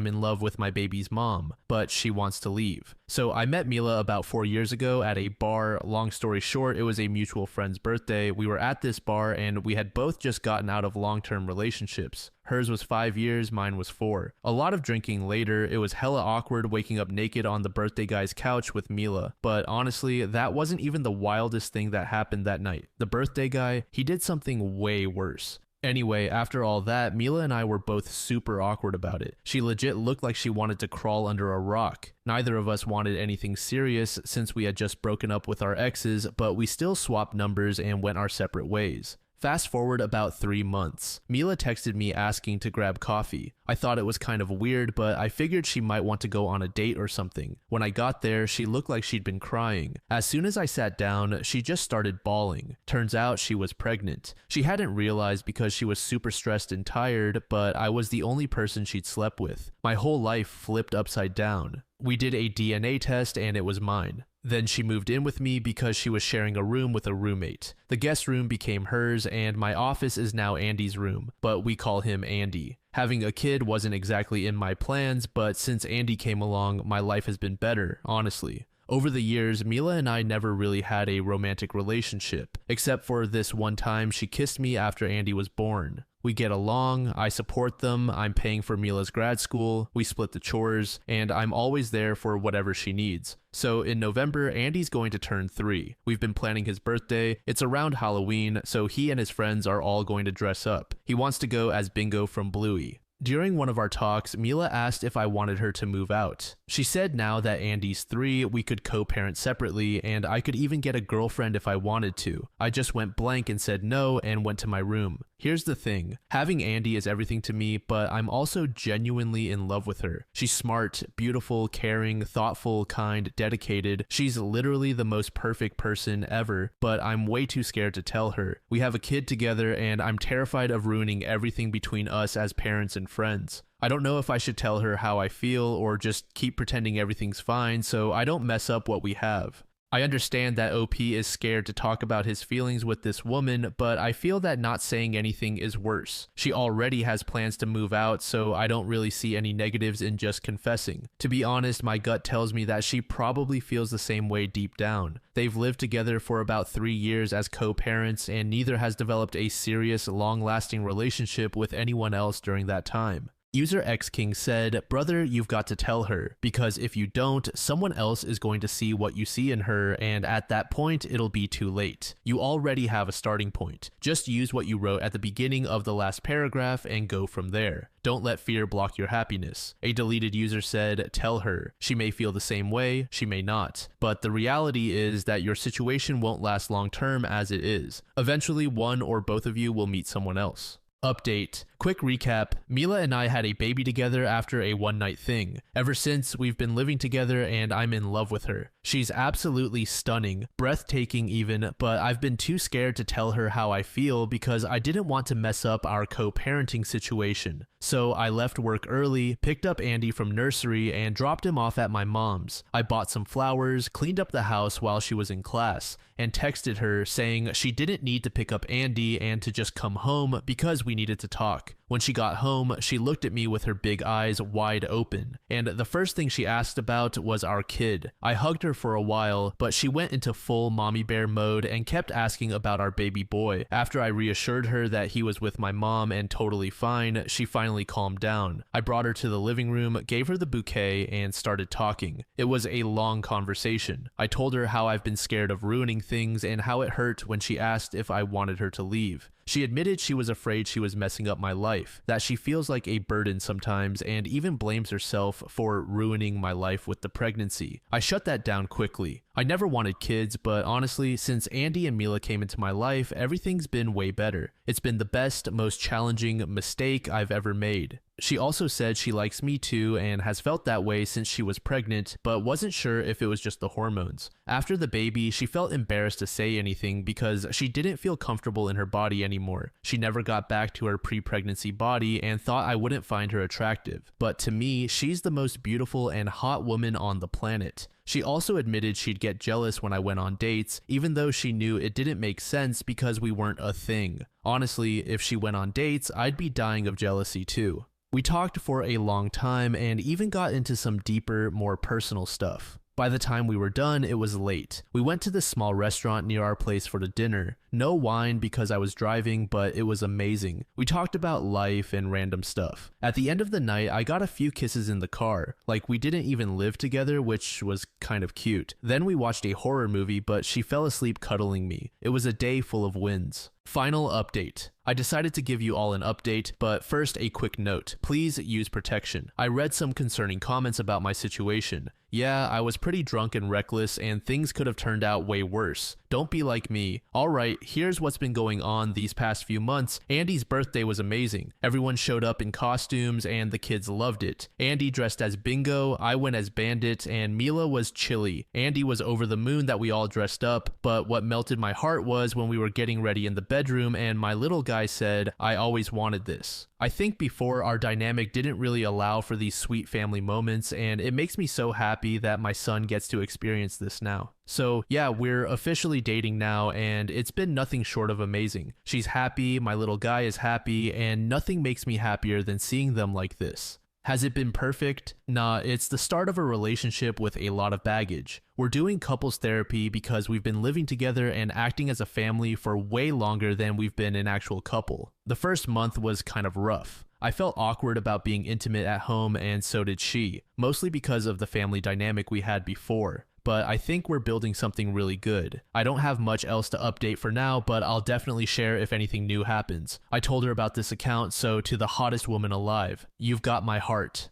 I'm in love with my baby's mom, but she wants to leave. So I met Mila about 4 years ago at a bar. Long story short, it was a mutual friend's birthday. We were at this bar and we had both just gotten out of long-term relationships. Hers was 5 years, mine was 4. A lot of drinking later, it was hella awkward waking up naked on the birthday guy's couch with Mila. But honestly, that wasn't even the wildest thing that happened that night. The birthday guy, he did something way worse. Anyway, after all that, Mila and I were both super awkward about it. She legit looked like she wanted to crawl under a rock. Neither of us wanted anything serious since we had just broken up with our exes, but we still swapped numbers and went our separate ways. Fast forward about 3 months. Mila texted me asking to grab coffee. I thought it was kind of weird, but I figured she might want to go on a date or something. When I got there, she looked like she'd been crying. As soon as I sat down, she just started bawling. Turns out she was pregnant. She hadn't realized because she was super stressed and tired, but I was the only person she'd slept with. My whole life flipped upside down. We did a DNA test and it was mine. Then she moved in with me because she was sharing a room with a roommate. The guest room became hers and my office is now Andy's room, but we call him Andy. Having a kid wasn't exactly in my plans, but since Andy came along, my life has been better, honestly. Over the years, Mila and I never really had a romantic relationship, except for this one time she kissed me after Andy was born. We get along, I support them, I'm paying for Mila's grad school, we split the chores, and I'm always there for whatever she needs. So in November, Andy's going to turn 3. We've been planning his birthday, it's around Halloween, so he and his friends are all going to dress up. He wants to go as Bingo from Bluey. During one of our talks, Mila asked if I wanted her to move out. She said now that Andy's 3, we could co-parent separately, and I could even get a girlfriend if I wanted to. I just went blank and said no and went to my room. Here's the thing, having Andy is everything to me, but I'm also genuinely in love with her. She's smart, beautiful, caring, thoughtful, kind, dedicated. She's literally the most perfect person ever, but I'm way too scared to tell her. We have a kid together and I'm terrified of ruining everything between us as parents and friends. I don't know if I should tell her how I feel or just keep pretending everything's fine so I don't mess up what we have. I understand that OP is scared to talk about his feelings with this woman, but I feel that not saying anything is worse. She already has plans to move out, so I don't really see any negatives in just confessing. To be honest, my gut tells me that she probably feels the same way deep down. They've lived together for about 3 years as co-parents, and neither has developed a serious, long-lasting relationship with anyone else during that time. User X King said, "Brother, you've got to tell her, because if you don't, someone else is going to see what you see in her, and at that point, it'll be too late. You already have a starting point. Just use what you wrote at the beginning of the last paragraph and go from there. Don't let fear block your happiness." A deleted user said, "Tell her. She may feel the same way, she may not. But the reality is that your situation won't last long term as it is. Eventually, one or both of you will meet someone else." Update. Quick recap, Mila and I had a baby together after a one-night thing. Ever since, we've been living together and I'm in love with her. She's absolutely stunning, breathtaking even, but I've been too scared to tell her how I feel because I didn't want to mess up our co-parenting situation. So I left work early, picked up Andy from nursery, and dropped him off at my mom's. I bought some flowers, cleaned up the house while she was in class, and texted her saying she didn't need to pick up Andy and to just come home because we needed to talk. When she got home, she looked at me with her big eyes wide open, and the first thing she asked about was our kid. I hugged her for a while, but she went into full mommy bear mode and kept asking about our baby boy. After I reassured her that he was with my mom and totally fine, she finally calmed down. I brought her to the living room, gave her the bouquet, and started talking. It was a long conversation. I told her how I've been scared of ruining things and how it hurt when she asked if I wanted her to leave. She admitted she was afraid she was messing up my life, that she feels like a burden sometimes, and even blames herself for ruining my life with the pregnancy. I shut that down quickly. I never wanted kids, but honestly, since Andy and Mila came into my life, everything's been way better. It's been the best, most challenging mistake I've ever made. She also said she likes me too and has felt that way since she was pregnant, but wasn't sure if it was just the hormones. After the baby, she felt embarrassed to say anything because she didn't feel comfortable in her body anymore. She never got back to her pre-pregnancy body and thought I wouldn't find her attractive. But to me, she's the most beautiful and hot woman on the planet. She also admitted she'd get jealous when I went on dates, even though she knew it didn't make sense because we weren't a thing. Honestly, if she went on dates, I'd be dying of jealousy too. We talked for a long time and even got into some deeper, more personal stuff. By the time we were done, it was late. We went to this small restaurant near our place for the dinner. No wine because I was driving, but it was amazing. We talked about life and random stuff. At the end of the night, I got a few kisses in the car. Like, we didn't even live together, which was kind of cute. Then we watched a horror movie, but she fell asleep cuddling me. It was a day full of wins. Final update. I decided to give you all an update, but first a quick note. Please use protection. I read some concerning comments about my situation. Yeah, I was pretty drunk and reckless, and things could have turned out way worse. Don't be like me. Alright, here's what's been going on these past few months. Andy's birthday was amazing. Everyone showed up in costumes, and the kids loved it. Andy dressed as Bingo, I went as Bandit, and Mila was chilly. Andy was over the moon that we all dressed up, but what melted my heart was when we were getting ready in the bedroom and my little guy said, "I always wanted this." I think before our dynamic didn't really allow for these sweet family moments, and it makes me so happy that my son gets to experience this now. So yeah, we're officially dating now, and it's been nothing short of amazing. She's happy, my little guy is happy, and nothing makes me happier than seeing them like this. Has it been perfect? Nah, it's the start of a relationship with a lot of baggage. We're doing couples therapy because we've been living together and acting as a family for way longer than we've been an actual couple. The first month was kind of rough. I felt awkward about being intimate at home, and so did she, mostly because of the family dynamic we had before. But I think we're building something really good. I don't have much else to update for now, but I'll definitely share if anything new happens. I told her about this account, so to the hottest woman alive, you've got my heart.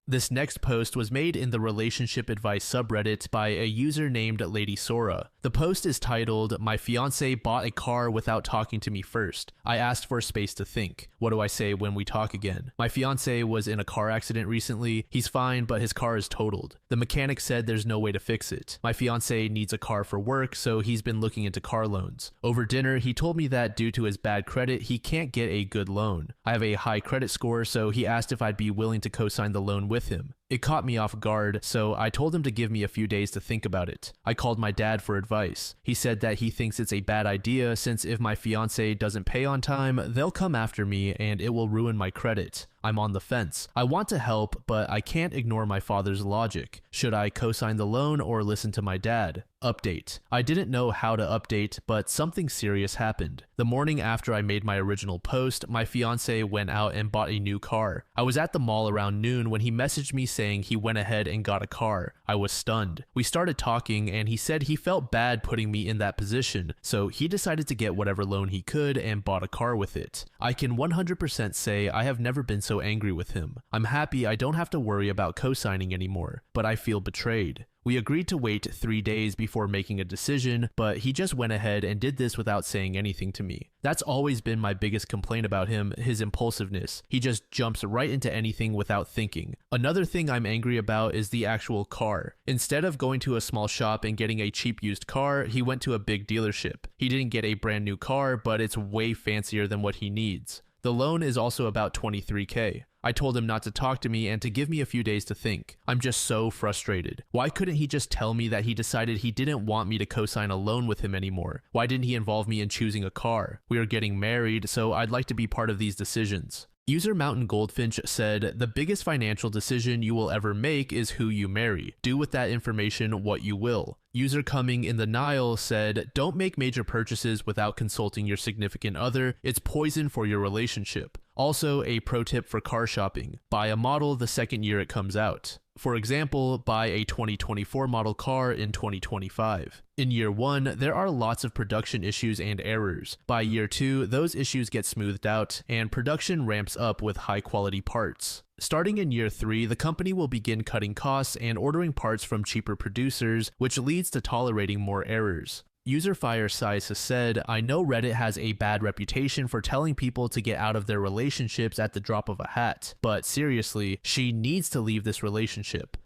This next post was made in the relationship advice subreddit by a user named Lady Sora. The post is titled, "My fiance bought a car without talking to me first. I asked for space to think. What do I say when we talk again? My fiance was in a car accident recently. He's fine, but his car is totaled. The mechanic said there's no way to fix it. My fiance needs a car for work, so he's been looking into car loans. Over dinner, he told me that due to his bad credit, he can't get a good loan. I have a high credit score, so he asked if I'd be willing to co-sign the loan with him. It caught me off guard, so I told him to give me a few days to think about it. I called my dad for advice. He said that he thinks it's a bad idea since if my fiance doesn't pay on time, they'll come after me and it will ruin my credit. I'm on the fence. I want to help, but I can't ignore my father's logic. Should I co-sign the loan or listen to my dad? Update. I didn't know how to update, but something serious happened. The morning after I made my original post, my fiance went out and bought a new car. I was at the mall around noon when he messaged me saying he went ahead and got a car. I was stunned. We started talking and he said he felt bad putting me in that position, so he decided to get whatever loan he could and bought a car with it. I can 100% say I have never been so angry with him. I'm happy I don't have to worry about co-signing anymore, but I feel betrayed. We agreed to wait 3 days before making a decision, but he just went ahead and did this without saying anything to me. That's always been my biggest complaint about him, his impulsiveness. He just jumps right into anything without thinking. Another thing I'm angry about is the actual car. Instead of going to a small shop and getting a cheap used car, he went to a big dealership. He didn't get a brand new car, but it's way fancier than what he needs. The loan is also about $23K. I told him not to talk to me and to give me a few days to think. I'm just so frustrated. Why couldn't he just tell me that he decided he didn't want me to co-sign a loan with him anymore? Why didn't he involve me in choosing a car? We are getting married, so I'd like to be part of these decisions. User Mountain Goldfinch said, "The biggest financial decision you will ever make is who you marry. Do with that information what you will." User Coming in the Nile said, "Don't make major purchases without consulting your significant other. It's poison for your relationship." Also, a pro tip for car shopping: buy a model the second year it comes out. For example, buy a 2024 model car in 2025. In year 1, there are lots of production issues and errors. By year 2, those issues get smoothed out, and production ramps up with high-quality parts. Starting in year 3, the company will begin cutting costs and ordering parts from cheaper producers, which leads to tolerating more errors. User Fire Size has said, "I know Reddit has a bad reputation for telling people to get out of their relationships at the drop of a hat, but seriously, she needs to leave this relationship."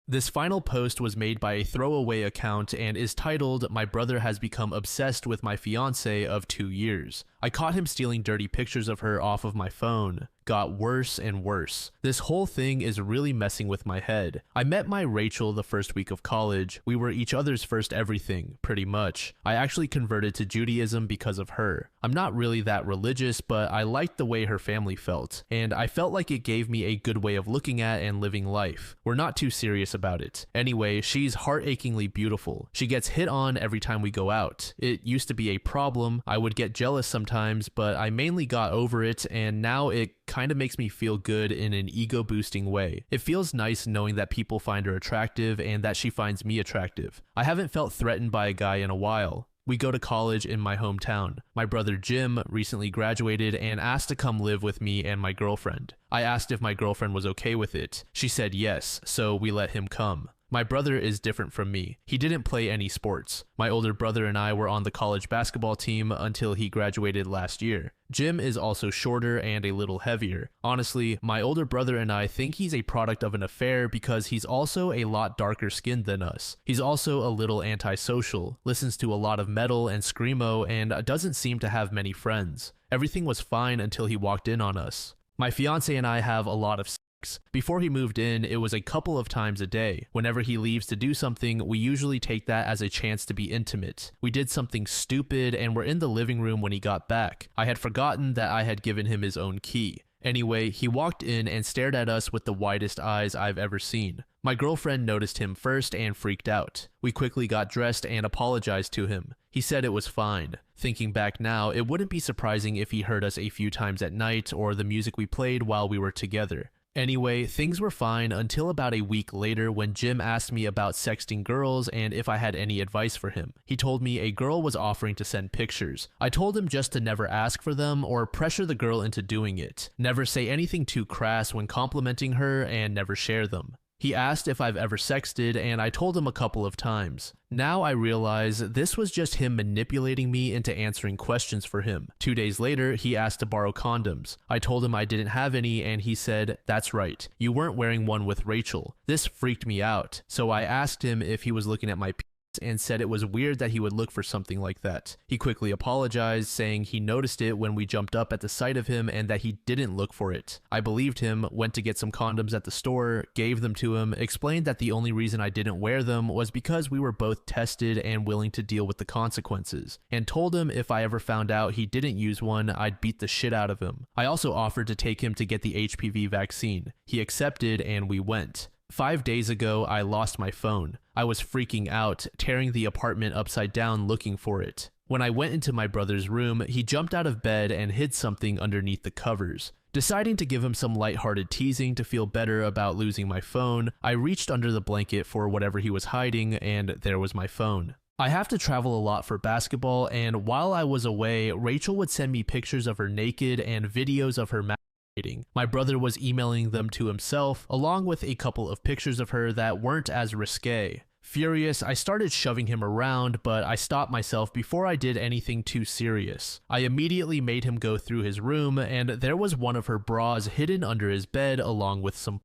This final post was made by a throwaway account and is titled, "My brother has become obsessed with my fiance of 2 years. I caught him stealing dirty pictures of her off of my phone. got worse and worse. This whole thing is really messing with my head. I met my Rachel the first week of college. We were each other's first everything, pretty much. I actually converted to Judaism because of her. I'm not really that religious, but I liked the way her family felt, and I felt like it gave me a good way of looking at and living life. We're not too serious about it. Anyway, she's heart-achingly beautiful. She gets hit on every time we go out. It used to be a problem. I would get jealous sometimes, but I mainly got over it, and now it kind of makes me feel good in an ego-boosting way. It feels nice knowing that people find her attractive and that she finds me attractive. I haven't felt threatened by a guy in a while. We go to college in my hometown. My brother Jim recently graduated and asked to come live with me and my girlfriend. I asked if my girlfriend was okay with it. She said yes, so we let him come. My brother is different from me. He didn't play any sports. My older brother and I were on the college basketball team until he graduated last year. Jim is also shorter and a little heavier. Honestly, my older brother and I think he's a product of an affair because he's also a lot darker skinned than us. He's also a little antisocial, listens to a lot of metal and screamo, and doesn't seem to have many friends. Everything was fine until he walked in on us. My fiance and I have a lot of sex. Before he moved in, it was a couple of times a day. Whenever he leaves to do something, we usually take that as a chance to be intimate. We did something stupid and were in the living room when he got back. I had forgotten that I had given him his own key. Anyway, he walked in and stared at us with the widest eyes I've ever seen. My girlfriend noticed him first and freaked out. We quickly got dressed and apologized to him. He said it was fine. Thinking back now, it wouldn't be surprising if he heard us a few times at night or the music we played while we were together. Anyway, things were fine until about a week later when Jim asked me about sexting girls and if I had any advice for him. He told me a girl was offering to send pictures. I told him just to never ask for them or pressure the girl into doing it. Never say anything too crass when complimenting her and never share them. He asked if I've ever sexted, and I told him a couple of times. Now I realize this was just him manipulating me into answering questions for him. 2 days later, he asked to borrow condoms. I told him I didn't have any, and he said, "That's right, you weren't wearing one with Rachel." This freaked me out, so I asked him if he was looking at my and said it was weird that he would look for something like that. He quickly apologized, saying he noticed it when we jumped up at the sight of him and that he didn't look for it. I believed him, went to get some condoms at the store, gave them to him, explained that the only reason I didn't wear them was because we were both tested and willing to deal with the consequences, and told him if I ever found out he didn't use one, I'd beat the shit out of him. I also offered to take him to get the HPV vaccine. He accepted and we went. 5 days ago, I lost my phone. I was freaking out, tearing the apartment upside down looking for it. When I went into my brother's room, he jumped out of bed and hid something underneath the covers. Deciding to give him some lighthearted teasing to feel better about losing my phone, I reached under the blanket for whatever he was hiding, and there was my phone. I have to travel a lot for basketball, and while I was away, Rachel would send me pictures of her naked and videos of her my brother was emailing them to himself, along with a couple of pictures of her that weren't as risque. Furious, I started shoving him around, but I stopped myself before I did anything too serious. I immediately made him go through his room, and there was one of her bras hidden under his bed along with some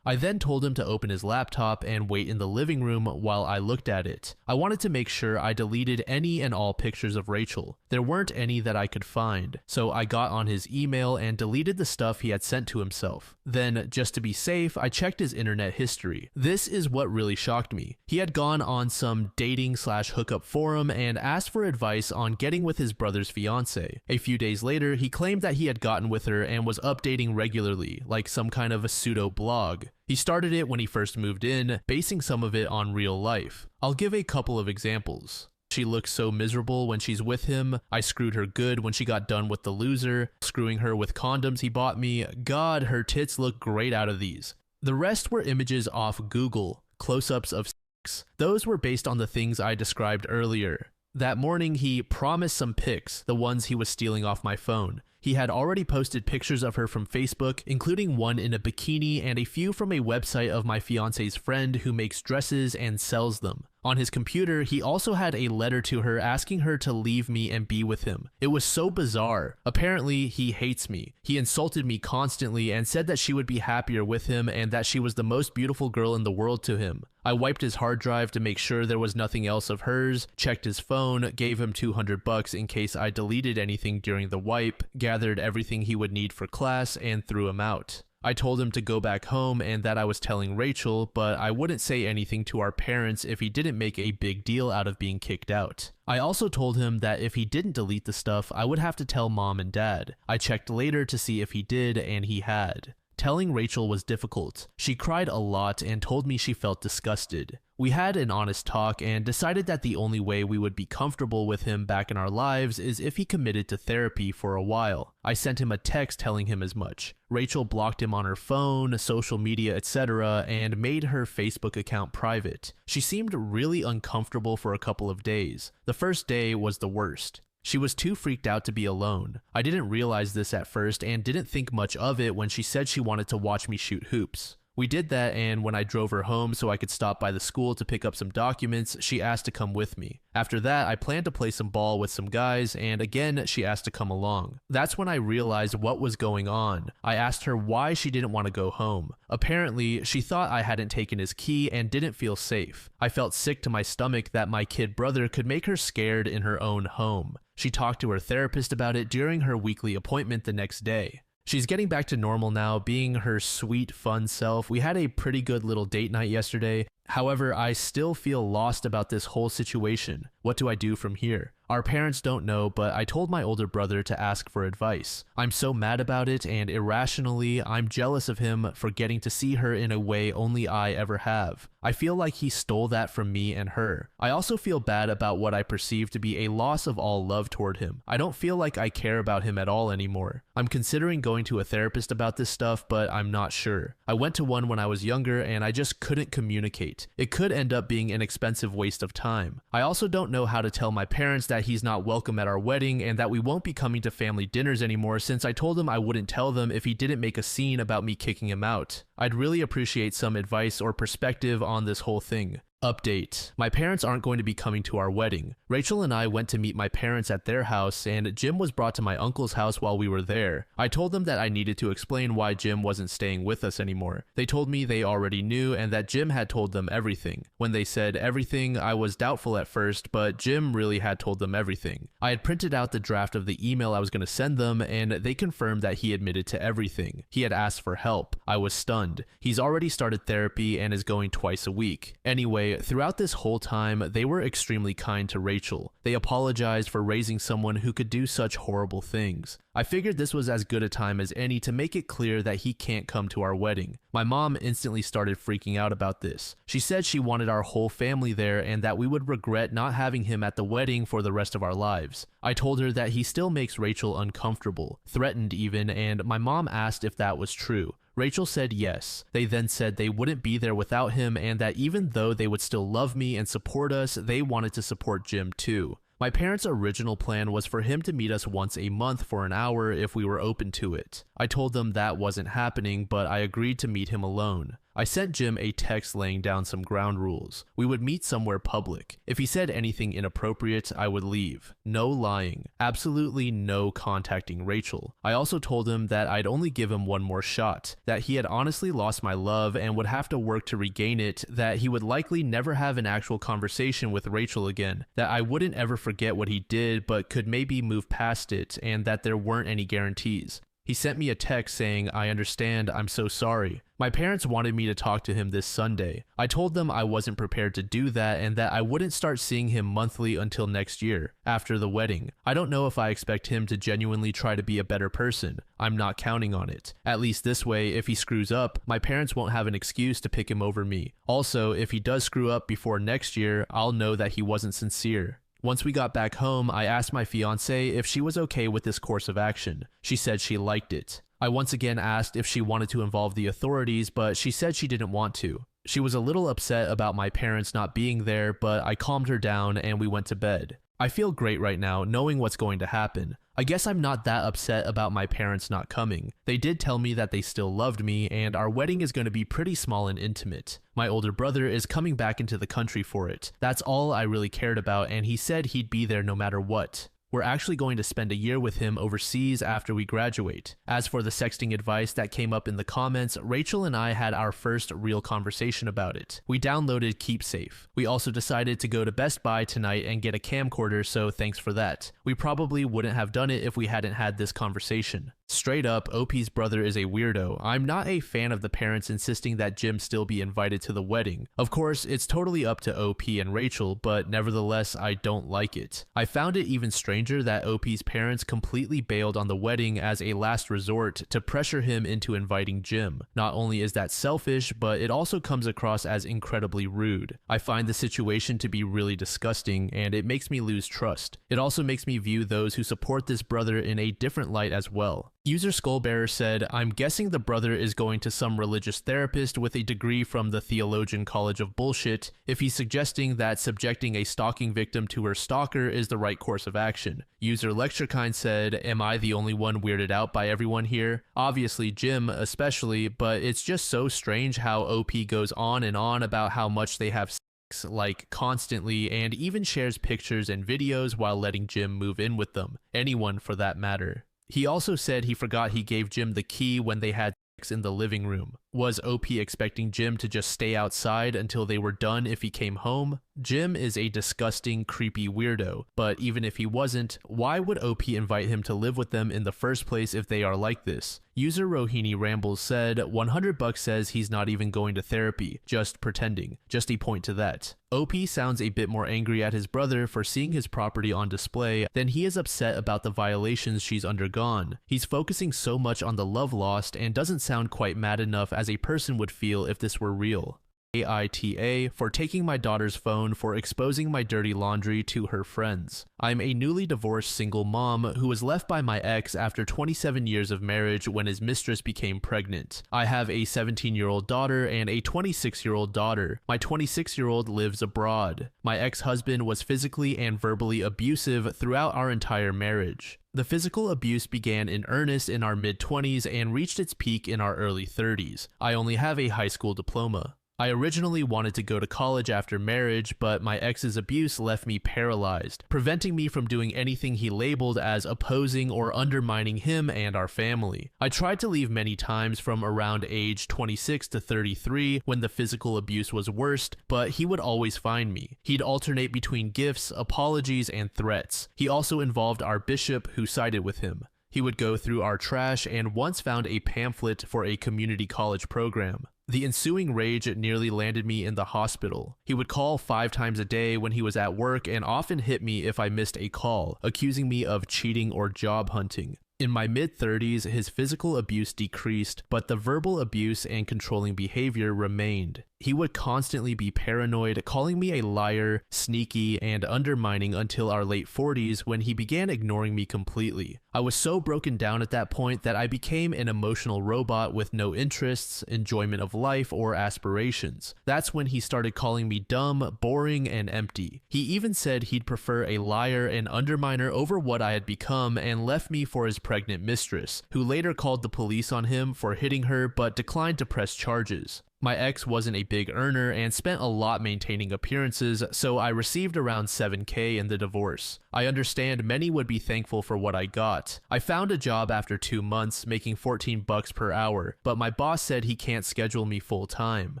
I then told him to open his laptop and wait in the living room while I looked at it. I wanted to make sure I deleted any and all pictures of Rachel. There weren't any that I could find, so I got on his email and deleted the stuff he had sent to himself. Then, just to be safe, I checked his internet history. This is what really shocked me. He had gone on some dating/hookup forum and asked for advice on getting with his brother's fiance. A few days later, he claimed that he had gotten with her and was updating regularly, like some kind of a pseudo blog. He started it when he first moved in, basing some of it on real life. I'll give a couple of examples. She looks so miserable when she's with him. I screwed her good when she got done with the loser. Screwing her with condoms he bought me. God, her tits look great out of these. The rest were images off Google, close-ups of sex. Those were based on the things I described earlier. That morning, he promised some pics, the ones he was stealing off my phone. He had already posted pictures of her from Facebook, including one in a bikini and a few from a website of my fiance's friend who makes dresses and sells them. On his computer, he also had a letter to her asking her to leave me and be with him. It was so bizarre. Apparently, he hates me. He insulted me constantly and said that she would be happier with him and that she was the most beautiful girl in the world to him. I wiped his hard drive to make sure there was nothing else of hers, checked his phone, gave him $200 in case I deleted anything during the wipe, gathered everything he would need for class, and threw him out. I told him to go back home and that I was telling Rachel, but I wouldn't say anything to our parents if he didn't make a big deal out of being kicked out. I also told him that if he didn't delete the stuff, I would have to tell mom and dad. I checked later to see if he did, and he had. Telling Rachel was difficult. She cried a lot and told me she felt disgusted. We had an honest talk and decided that the only way we would be comfortable with him back in our lives is if he committed to therapy for a while. I sent him a text telling him as much. Rachel blocked him on her phone, social media, etc., and made her Facebook account private. She seemed really uncomfortable for a couple of days. The first day was the worst. She was too freaked out to be alone. I didn't realize this at first and didn't think much of it when she said she wanted to watch me shoot hoops. We did that, and when I drove her home so I could stop by the school to pick up some documents, she asked to come with me. After that, I planned to play some ball with some guys, and again, she asked to come along. That's when I realized what was going on. I asked her why she didn't want to go home. Apparently, she thought I hadn't taken his key and didn't feel safe. I felt sick to my stomach that my kid brother could make her scared in her own home. She talked to her therapist about it during her weekly appointment the next day. She's getting back to normal now, being her sweet, fun self. We had a pretty good little date night yesterday. However, I still feel lost about this whole situation. What do I do from here? Our parents don't know, but I told my older brother to ask for advice. I'm so mad about it, and irrationally, I'm jealous of him for getting to see her in a way only I ever have. I feel like he stole that from me and her. I also feel bad about what I perceive to be a loss of all love toward him. I don't feel like I care about him at all anymore. I'm considering going to a therapist about this stuff, but I'm not sure. I went to one when I was younger, and I just couldn't communicate. It could end up being an expensive waste of time. I also don't know how to tell my parents that he's not welcome at our wedding and that we won't be coming to family dinners anymore, since I told him I wouldn't tell them if he didn't make a scene about me kicking him out. I'd really appreciate some advice or perspective on this whole thing. Update. My parents aren't going to be coming to our wedding. Rachel and I went to meet my parents at their house, and Jim was brought to my uncle's house while we were there. I told them that I needed to explain why Jim wasn't staying with us anymore. They told me they already knew and that Jim had told them everything. When they said everything, I was doubtful at first, but Jim really had told them everything. I had printed out the draft of the email I was going to send them, and they confirmed that he admitted to everything. He had asked for help. I was stunned. He's already started therapy and is going twice a week. Anyway, throughout this whole time, they were extremely kind to Rachel. They apologized for raising someone who could do such horrible things. I figured this was as good a time as any to make it clear that he can't come to our wedding. My mom instantly started freaking out about this. She said she wanted our whole family there and that we would regret not having him at the wedding for the rest of our lives. I told her that he still makes Rachel uncomfortable, threatened even, and my mom asked if that was true. Rachel said yes. They then said they wouldn't be there without him and that even though they would still love me and support us, they wanted to support Jim too. My parents' original plan was for him to meet us once a month for an hour if we were open to it. I told them that wasn't happening, but I agreed to meet him alone. I sent Jim a text laying down some ground rules. We would meet somewhere public. If he said anything inappropriate, I would leave. No lying. Absolutely no contacting Rachel. I also told him that I'd only give him one more shot, that he had honestly lost my love and would have to work to regain it, that he would likely never have an actual conversation with Rachel again, that I wouldn't ever forget what he did but could maybe move past it, and that there weren't any guarantees. He sent me a text saying, "I understand, I'm so sorry." My parents wanted me to talk to him this Sunday. I told them I wasn't prepared to do that and that I wouldn't start seeing him monthly until next year, after the wedding. I don't know if I expect him to genuinely try to be a better person. I'm not counting on it. At least this way, if he screws up, my parents won't have an excuse to pick him over me. Also, if he does screw up before next year, I'll know that he wasn't sincere. Once we got back home, I asked my fiancée if she was okay with this course of action. She said she liked it. I once again asked if she wanted to involve the authorities, but she said she didn't want to. She was a little upset about my parents not being there, but I calmed her down and we went to bed. I feel great right now, knowing what's going to happen. I guess I'm not that upset about my parents not coming. They did tell me that they still loved me, and our wedding is going to be pretty small and intimate. My older brother is coming back into the country for it. That's all I really cared about, and he said he'd be there no matter what. We're actually going to spend a year with him overseas after we graduate. As for the sexting advice that came up in the comments, Rachel and I had our first real conversation about it. We downloaded Keep Safe. We also decided to go to Best Buy tonight and get a camcorder, so thanks for that. We probably wouldn't have done it if we hadn't had this conversation. Straight up, OP's brother is a weirdo. I'm not a fan of the parents insisting that Jim still be invited to the wedding. Of course, it's totally up to OP and Rachel, but nevertheless, I don't like it. I found it even stranger that OP's parents completely bailed on the wedding as a last resort to pressure him into inviting Jim. Not only is that selfish, but it also comes across as incredibly rude. I find the situation to be really disgusting, and it makes me lose trust. It also makes me view those who support this brother in a different light as well. User Skullbearer said, I'm guessing the brother is going to some religious therapist with a degree from the Theologian College of Bullshit if he's suggesting that subjecting a stalking victim to her stalker is the right course of action. User Lecturekind said, am I the only one weirded out by everyone here? Obviously Jim especially, but it's just so strange how OP goes on and on about how much they have sex, like constantly, and even shares pictures and videos while letting Jim move in with them. Anyone for that matter. He also said he forgot he gave Jim the key when they had sex in the living room. Was OP expecting Jim to just stay outside until they were done if he came home? Jim is a disgusting, creepy weirdo, but even if he wasn't, why would OP invite him to live with them in the first place if they are like this? User Rohini Rambles said, $100 says he's not even going to therapy, just pretending. Just a point to that. OP sounds a bit more angry at his brother for seeing his property on display than he is upset about the violations she's undergone. He's focusing so much on the love lost and doesn't sound quite mad enough as a person would feel if this were real. AITA for taking my daughter's phone for exposing my dirty laundry to her friends. I'm a newly divorced single mom who was left by my ex after 27 years of marriage when his mistress became pregnant. I have a 17-year-old daughter and a 26-year-old daughter. My 26-year-old lives abroad. My ex-husband was physically and verbally abusive throughout our entire marriage. The physical abuse began in earnest in our mid-20s and reached its peak in our early 30s. I only have a high school diploma. I originally wanted to go to college after marriage, but my ex's abuse left me paralyzed, preventing me from doing anything he labeled as opposing or undermining him and our family. I tried to leave many times from around age 26 to 33 when the physical abuse was worst, but he would always find me. He'd alternate between gifts, apologies, and threats. He also involved our bishop, who sided with him. He would go through our trash and once found a pamphlet for a community college program. The ensuing rage nearly landed me in the hospital. He would call 5 times a day when he was at work and often hit me if I missed a call, accusing me of cheating or job hunting. In my mid-30s, his physical abuse decreased, but the verbal abuse and controlling behavior remained. He would constantly be paranoid, calling me a liar, sneaky, and undermining until our late 40s when he began ignoring me completely. I was so broken down at that point that I became an emotional robot with no interests, enjoyment of life, or aspirations. That's when he started calling me dumb, boring, and empty. He even said he'd prefer a liar and underminer over what I had become and left me for his pregnant mistress, who later called the police on him for hitting her but declined to press charges. My ex wasn't a big earner and spent a lot maintaining appearances, so I received around $7,000 in the divorce. I understand many would be thankful for what I got. I found a job after 2 months, making $14 per hour, but my boss said he can't schedule me full time.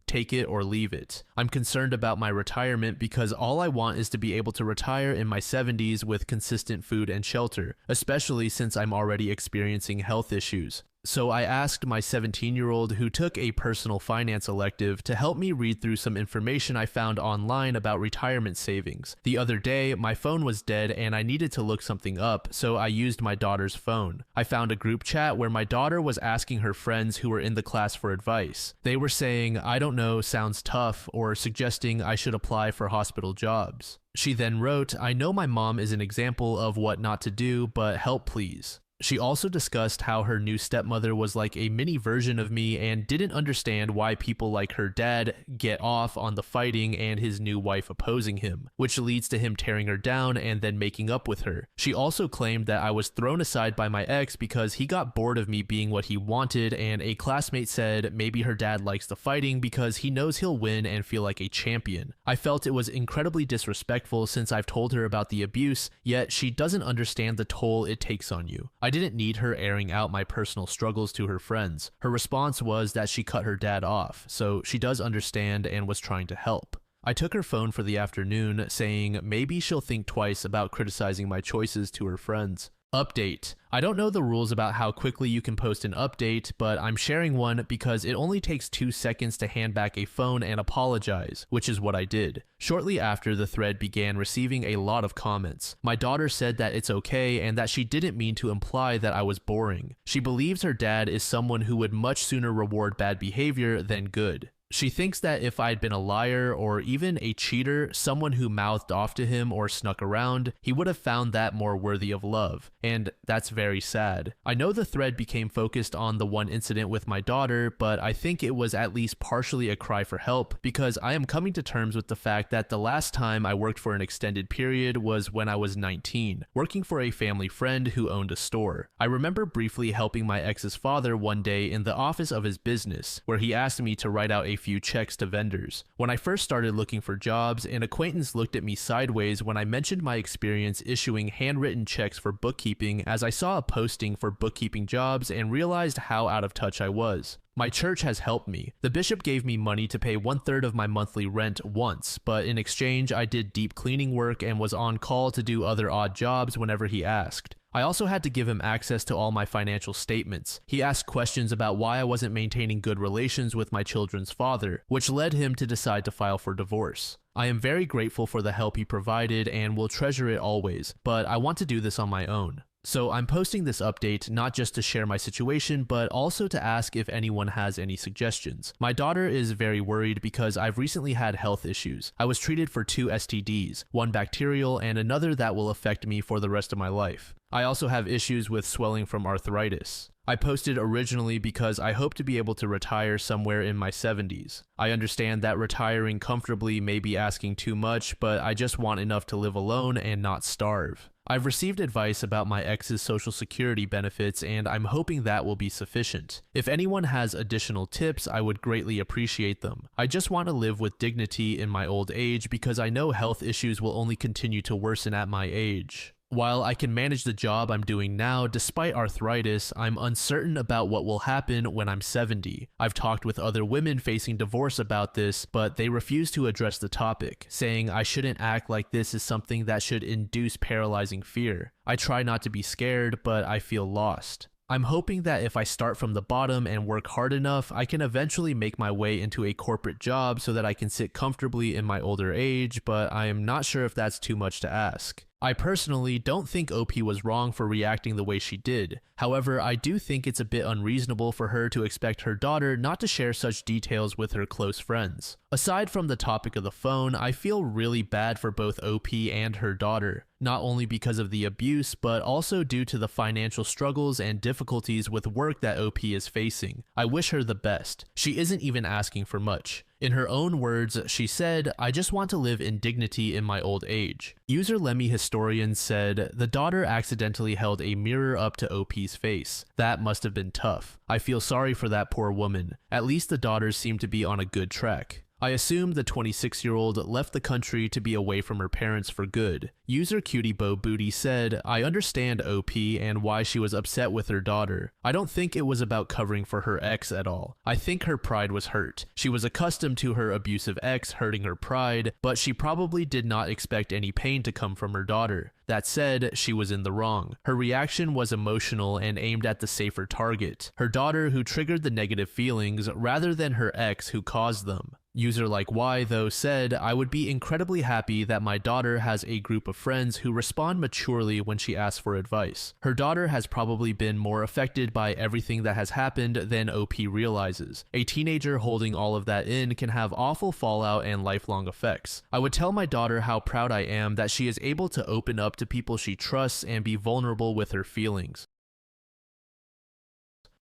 Take it or leave it. I'm concerned about my retirement because all I want is to be able to retire in my 70s with consistent food and shelter, especially since I'm already experiencing health issues. So I asked my 17-year-old who took a personal finance elective to help me read through some information I found online about retirement savings. The other day, my phone was dead and I needed to look something up, so I used my daughter's phone. I found a group chat where my daughter was asking her friends who were in the class for advice. They were saying, "I don't know, sounds tough," or suggesting I should apply for hospital jobs. She then wrote, "I know my mom is an example of what not to do, but help please." She also discussed how her new stepmother was like a mini version of me and didn't understand why people like her dad get off on the fighting and his new wife opposing him, which leads to him tearing her down and then making up with her. She also claimed that I was thrown aside by my ex because he got bored of me being what he wanted, and a classmate said maybe her dad likes the fighting because he knows he'll win and feel like a champion. I felt it was incredibly disrespectful since I've told her about the abuse, yet she doesn't understand the toll it takes on you. I didn't need her airing out my personal struggles to her friends. Her response was that she cut her dad off, so she does understand and was trying to help. I took her phone for the afternoon, saying maybe she'll think twice about criticizing my choices to her friends. Update. I don't know the rules about how quickly you can post an update, but I'm sharing one because it only takes 2 seconds to hand back a phone and apologize, which is what I did. Shortly after the thread began receiving a lot of comments. My daughter said that it's okay and that she didn't mean to imply that I was boring. She believes her dad is someone who would much sooner reward bad behavior than good. She thinks that if I'd been a liar or even a cheater, someone who mouthed off to him or snuck around, he would have found that more worthy of love, and that's very sad. I know the thread became focused on the one incident with my daughter, but I think it was at least partially a cry for help because I am coming to terms with the fact that the last time I worked for an extended period was when I was 19, working for a family friend who owned a store. I remember briefly helping my ex's father one day in the office of his business, where he asked me to write out a few checks to vendors. When I first started looking for jobs, an acquaintance looked at me sideways when I mentioned my experience issuing handwritten checks for bookkeeping, as I saw a posting for bookkeeping jobs and realized how out of touch I was. My church has helped me. The bishop gave me money to pay 1/3 of my monthly rent once, but in exchange I did deep cleaning work and was on call to do other odd jobs whenever he asked. I also had to give him access to all my financial statements. He asked questions about why I wasn't maintaining good relations with my children's father, which led him to decide to file for divorce. I am very grateful for the help he provided and will treasure it always, but I want to do this on my own. So I'm posting this update not just to share my situation, but also to ask if anyone has any suggestions. My daughter is very worried because I've recently had health issues. I was treated for 2 STDs, one bacterial and another that will affect me for the rest of my life. I also have issues with swelling from arthritis. I posted originally because I hope to be able to retire somewhere in my 70s. I understand that retiring comfortably may be asking too much, but I just want enough to live alone and not starve. I've received advice about my ex's social security benefits, and I'm hoping that will be sufficient. If anyone has additional tips, I would greatly appreciate them. I just want to live with dignity in my old age because I know health issues will only continue to worsen at my age. While I can manage the job I'm doing now despite arthritis, I'm uncertain about what will happen when I'm 70. I've talked with other women facing divorce about this, but they refuse to address the topic, saying I shouldn't act like this is something that should induce paralyzing fear. I try not to be scared, but I feel lost. I'm hoping that if I start from the bottom and work hard enough, I can eventually make my way into a corporate job so that I can sit comfortably in my older age, but I am not sure if that's too much to ask. I personally don't think OP was wrong for reacting the way she did. However, I do think it's a bit unreasonable for her to expect her daughter not to share such details with her close friends. Aside from the topic of the phone, I feel really bad for both OP and her daughter, not only because of the abuse, but also due to the financial struggles and difficulties with work that OP is facing. I wish her the best. She isn't even asking for much. In her own words, she said, "I just want to live in dignity in my old age." User Lemmy Historian said, "The daughter accidentally held a mirror up to OP's face. That must have been tough. I feel sorry for that poor woman. At least the daughters seem to be on a good track." I assume the 26-year-old left the country to be away from her parents for good. User Cutie Bow Booty said, "I understand OP and why she was upset with her daughter. I don't think it was about covering for her ex at all. I think her pride was hurt. She was accustomed to her abusive ex hurting her pride, but she probably did not expect any pain to come from her daughter. That said, she was in the wrong. Her reaction was emotional and aimed at the safer target, her daughter, who triggered the negative feelings rather than her ex who caused them." User Like Why, though, said, "I would be incredibly happy that my daughter has a group of friends who respond maturely when she asks for advice. Her daughter has probably been more affected by everything that has happened than OP realizes. A teenager holding all of that in can have awful fallout and lifelong effects. I would tell my daughter how proud I am that she is able to open up to people she trusts and be vulnerable with her feelings."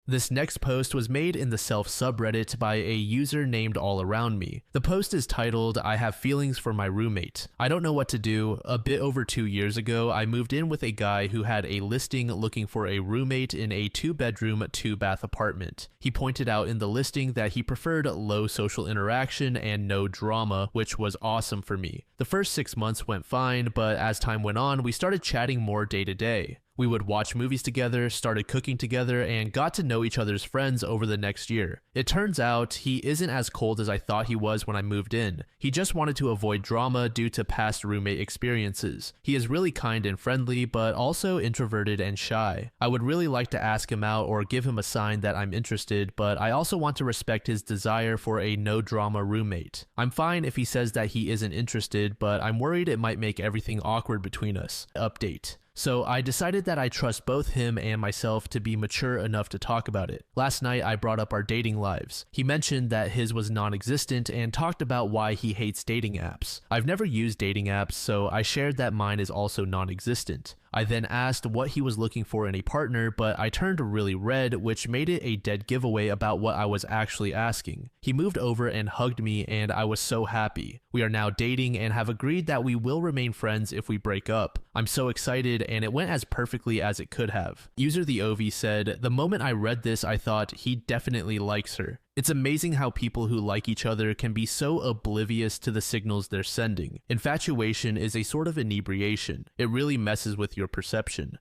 This next post was made in the self subreddit by a user named All Around Me. The post is titled, "I have feelings for my roommate. I don't know what to do. A bit over 2 years ago, I moved in with a guy who had a listing looking for a roommate in a 2-bedroom, 2-bath apartment. He pointed out in the listing that he preferred low social interaction and no drama, which was awesome for me. The first 6 months went fine, but as time went on, we started chatting more day to day. We would watch movies together, started cooking together, and got to know each other's friends over the next year. It turns out he isn't as cold as I thought he was when I moved in. He just wanted to avoid drama due to past roommate experiences. He is really kind and friendly, but also introverted and shy. I would really like to ask him out or give him a sign that I'm interested, but I also want to respect his desire for a no-drama roommate. I'm fine if he says that he isn't interested, but I'm worried it might make everything awkward between us. Update." So I decided that I trust both him and myself to be mature enough to talk about it. Last night I brought up our dating lives. He mentioned that his was non-existent and talked about why he hates dating apps. I've never used dating apps, so I shared that mine is also non-existent. I then asked what he was looking for in a partner, but I turned really red, which made it a dead giveaway about what I was actually asking. He moved over and hugged me, and I was so happy. We are now dating and have agreed that we will remain friends if we break up. I'm so excited, and it went as perfectly as it could have. User the OV said, "The moment I read this, I thought he definitely likes her." It's amazing how people who like each other can be so oblivious to the signals they're sending. Infatuation is a sort of inebriation. It really messes with your perception.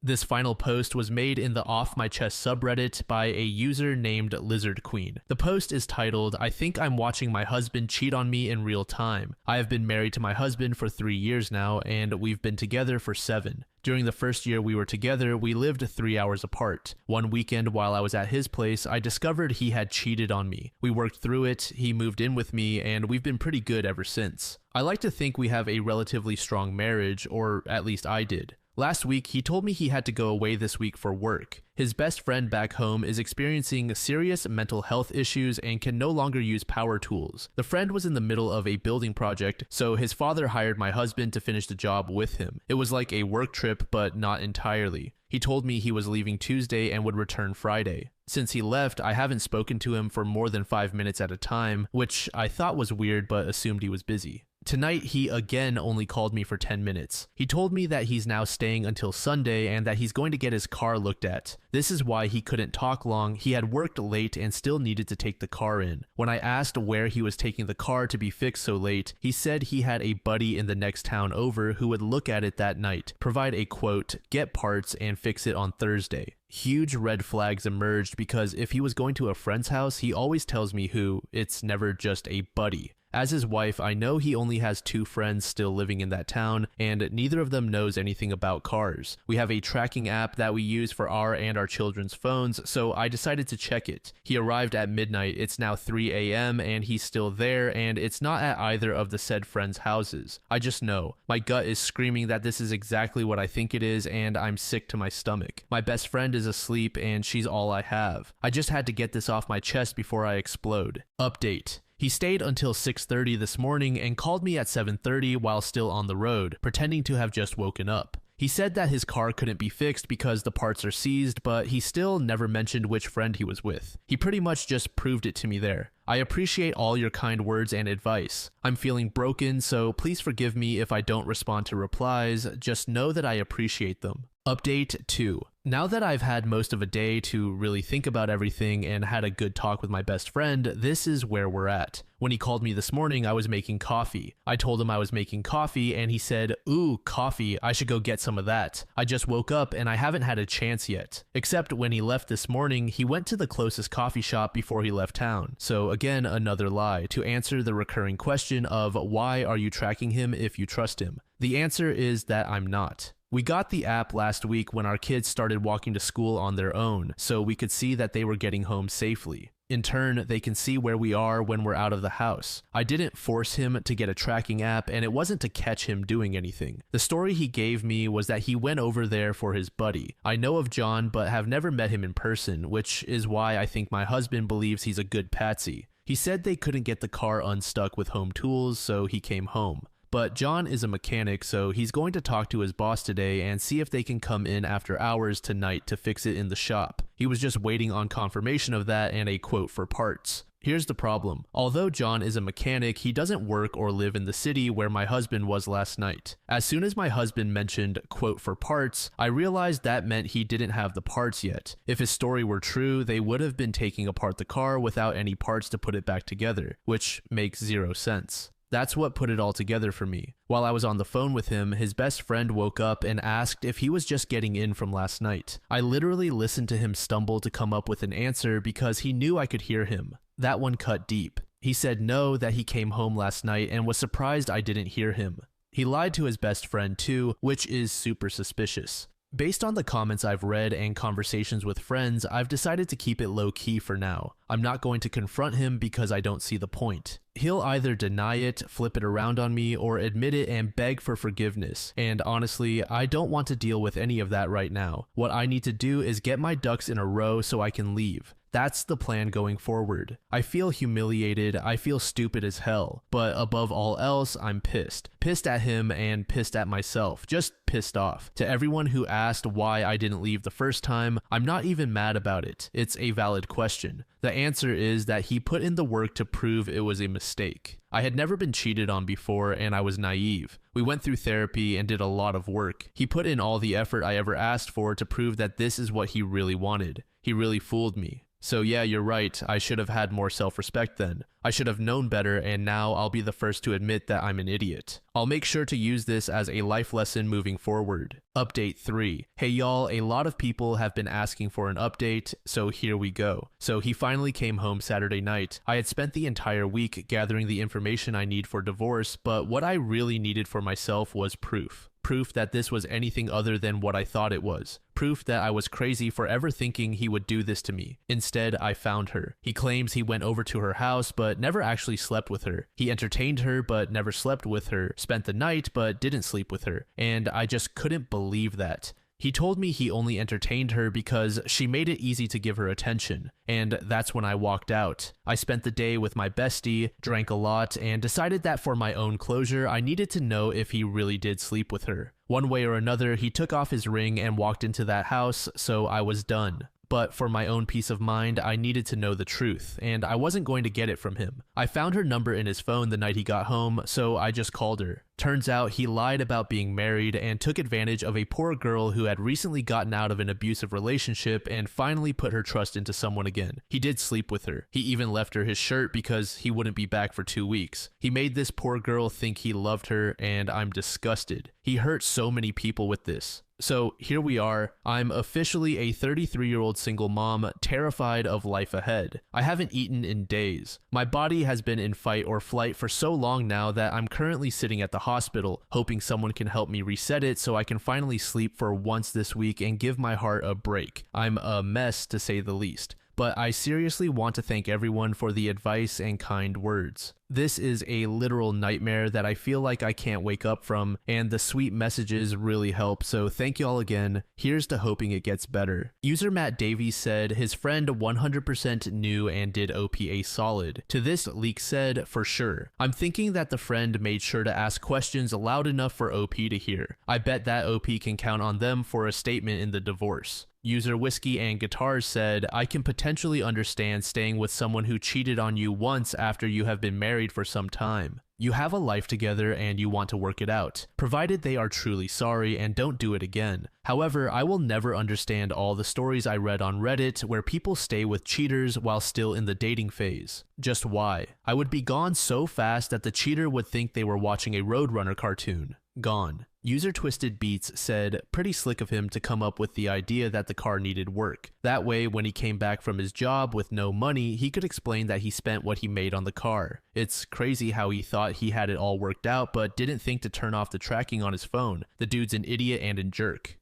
This final post was made in the Off My Chest subreddit by a user named Lizard Queen. The post is titled, "I think I'm watching my husband cheat on me in real time. I have been married to my husband for 3 years now, and we've been together for 7. During the first year we were together, we lived 3 hours apart. One weekend while I was at his place, I discovered he had cheated on me. We worked through it, he moved in with me, and we've been pretty good ever since. I like to think we have a relatively strong marriage, or at least I did. Last week, he told me he had to go away this week for work. His best friend back home is experiencing serious mental health issues and can no longer use power tools. The friend was in the middle of a building project, so his father hired my husband to finish the job with him. It was like a work trip, but not entirely. He told me he was leaving Tuesday and would return Friday. Since he left, I haven't spoken to him for more than 5 minutes at a time, which I thought was weird but assumed he was busy. Tonight, he again only called me for 10 minutes. He told me that he's now staying until Sunday and that he's going to get his car looked at. This is why he couldn't talk long. He had worked late and still needed to take the car in. When I asked where he was taking the car to be fixed so late, he said he had a buddy in the next town over who would look at it that night, provide a quote, get parts, and fix it on Thursday. Huge red flags emerged because if he was going to a friend's house, he always tells me who. It's never just a buddy. As his wife, I know he only has 2 friends still living in that town, and neither of them knows anything about cars. We have a tracking app that we use for our and our children's phones, so I decided to check it. He arrived at midnight, it's now 3 a.m., and he's still there, and it's not at either of the said friends' houses. I just know. My gut is screaming that this is exactly what I think it is, and I'm sick to my stomach. My best friend is asleep, and she's all I have. I just had to get this off my chest before I explode. Update. He stayed until 6:30 this morning and called me at 7:30 while still on the road, pretending to have just woken up. He said that his car couldn't be fixed because the parts are seized, but he still never mentioned which friend he was with. He pretty much just proved it to me there. I appreciate all your kind words and advice. I'm feeling broken, so please forgive me if I don't respond to replies. Just know that I appreciate them. Update 2. Now that I've had most of a day to really think about everything and had a good talk with my best friend, this is where we're at. When he called me this morning, I was making coffee. I told him I was making coffee and he said, "Ooh, coffee, I should go get some of that. I just woke up and I haven't had a chance yet." Except when he left this morning, he went to the closest coffee shop before he left town. So again, another lie to answer the recurring question of why are you tracking him if you trust him? The answer is that I'm not. We got the app last week when our kids started walking to school on their own, so we could see that they were getting home safely. In turn, they can see where we are when we're out of the house. I didn't force him to get a tracking app, and it wasn't to catch him doing anything. The story he gave me was that he went over there for his buddy. I know of John, but have never met him in person, which is why I think my husband believes he's a good patsy. He said they couldn't get the car unstuck with home tools, so he came home. but John is a mechanic, so he's going to talk to his boss today and see if they can come in after hours tonight to fix it in the shop. He was just waiting on confirmation of that and a quote for parts. Here's the problem. Although John is a mechanic, he doesn't work or live in the city where my husband was last night. As soon as my husband mentioned quote for parts, I realized that meant he didn't have the parts yet. If his story were true, they would have been taking apart the car without any parts to put it back together, which makes zero sense. That's what put it all together for me. While I was on the phone with him, his best friend woke up and asked if he was just getting in from last night. I literally listened to him stumble to come up with an answer because he knew I could hear him. That one cut deep. He said no, that he came home last night and was surprised I didn't hear him. He lied to his best friend too, which is super suspicious. Based on the comments I've read and conversations with friends, I've decided to keep it low-key for now. I'm not going to confront him because I don't see the point. He'll either deny it, flip it around on me, or admit it and beg for forgiveness. And honestly, I don't want to deal with any of that right now. What I need to do is get my ducks in a row so I can leave. That's the plan going forward. I feel humiliated, I feel stupid as hell, but above all else, I'm pissed. Pissed at him and pissed at myself, just pissed off. To everyone who asked why I didn't leave the first time, I'm not even mad about it. It's a valid question. The answer is that he put in the work to prove it was a mistake. I had never been cheated on before and I was naive. We went through therapy and did a lot of work. He put in all the effort I ever asked for to prove that this is what he really wanted. He really fooled me. So yeah, you're right, I should have had more self-respect then. I should have known better, and now I'll be the first to admit that I'm an idiot. I'll make sure to use this as a life lesson moving forward. Update 3. Hey y'all, a lot of people have been asking for an update, so here we go. So he finally came home Saturday night. I had spent the entire week gathering the information I need for divorce, but what I really needed for myself was proof. Proof that this was anything other than what I thought it was. Proof that I was crazy for ever thinking he would do this to me. Instead, I found her. He claims he went over to her house but never actually slept with her. He entertained her but never slept with her, spent the night but didn't sleep with her, and I just couldn't believe that. He told me he only entertained her because she made it easy to give her attention, and that's when I walked out. I spent the day with my bestie, drank a lot, and decided that for my own closure, I needed to know if he really did sleep with her. One way or another, he took off his ring and walked into that house, so I was done. But for my own peace of mind, I needed to know the truth, and I wasn't going to get it from him. I found her number in his phone the night he got home, so I just called her. Turns out he lied about being married and took advantage of a poor girl who had recently gotten out of an abusive relationship and finally put her trust into someone again. He did sleep with her. He even left her his shirt because he wouldn't be back for 2 weeks. He made this poor girl think he loved her, and I'm disgusted. He hurt so many people with this. So here we are. I'm officially a 33-year-old single mom, terrified of life ahead. I haven't eaten in days. My body has been in fight or flight for so long now that I'm currently sitting at the hospital, hoping someone can help me reset it so I can finally sleep for once this week and give my heart a break. I'm a mess, to say the least. But I seriously want to thank everyone for the advice and kind words. This is a literal nightmare that I feel like I can't wake up from, and the sweet messages really help, so thank you all again. Here's to hoping it gets better. User Matt Davies said his friend 100% knew and did OPA solid. To this, Leak said, for sure. I'm thinking that the friend made sure to ask questions loud enough for OP to hear. I bet that OP can count on them for a statement in the divorce. User Whiskey and Guitars said, I can potentially understand staying with someone who cheated on you once after you have been married for some time. You have a life together and you want to work it out, provided they are truly sorry and don't do it again. However, I will never understand all the stories I read on Reddit where people stay with cheaters while still in the dating phase. Just why? I would be gone so fast that the cheater would think they were watching a Roadrunner cartoon. Gone. User Twisted Beats said, pretty slick of him to come up with the idea that the car needed work. That way, when he came back from his job with no money, he could explain that he spent what he made on the car. It's crazy how he thought he had it all worked out, but didn't think to turn off the tracking on his phone. The dude's an idiot and a jerk.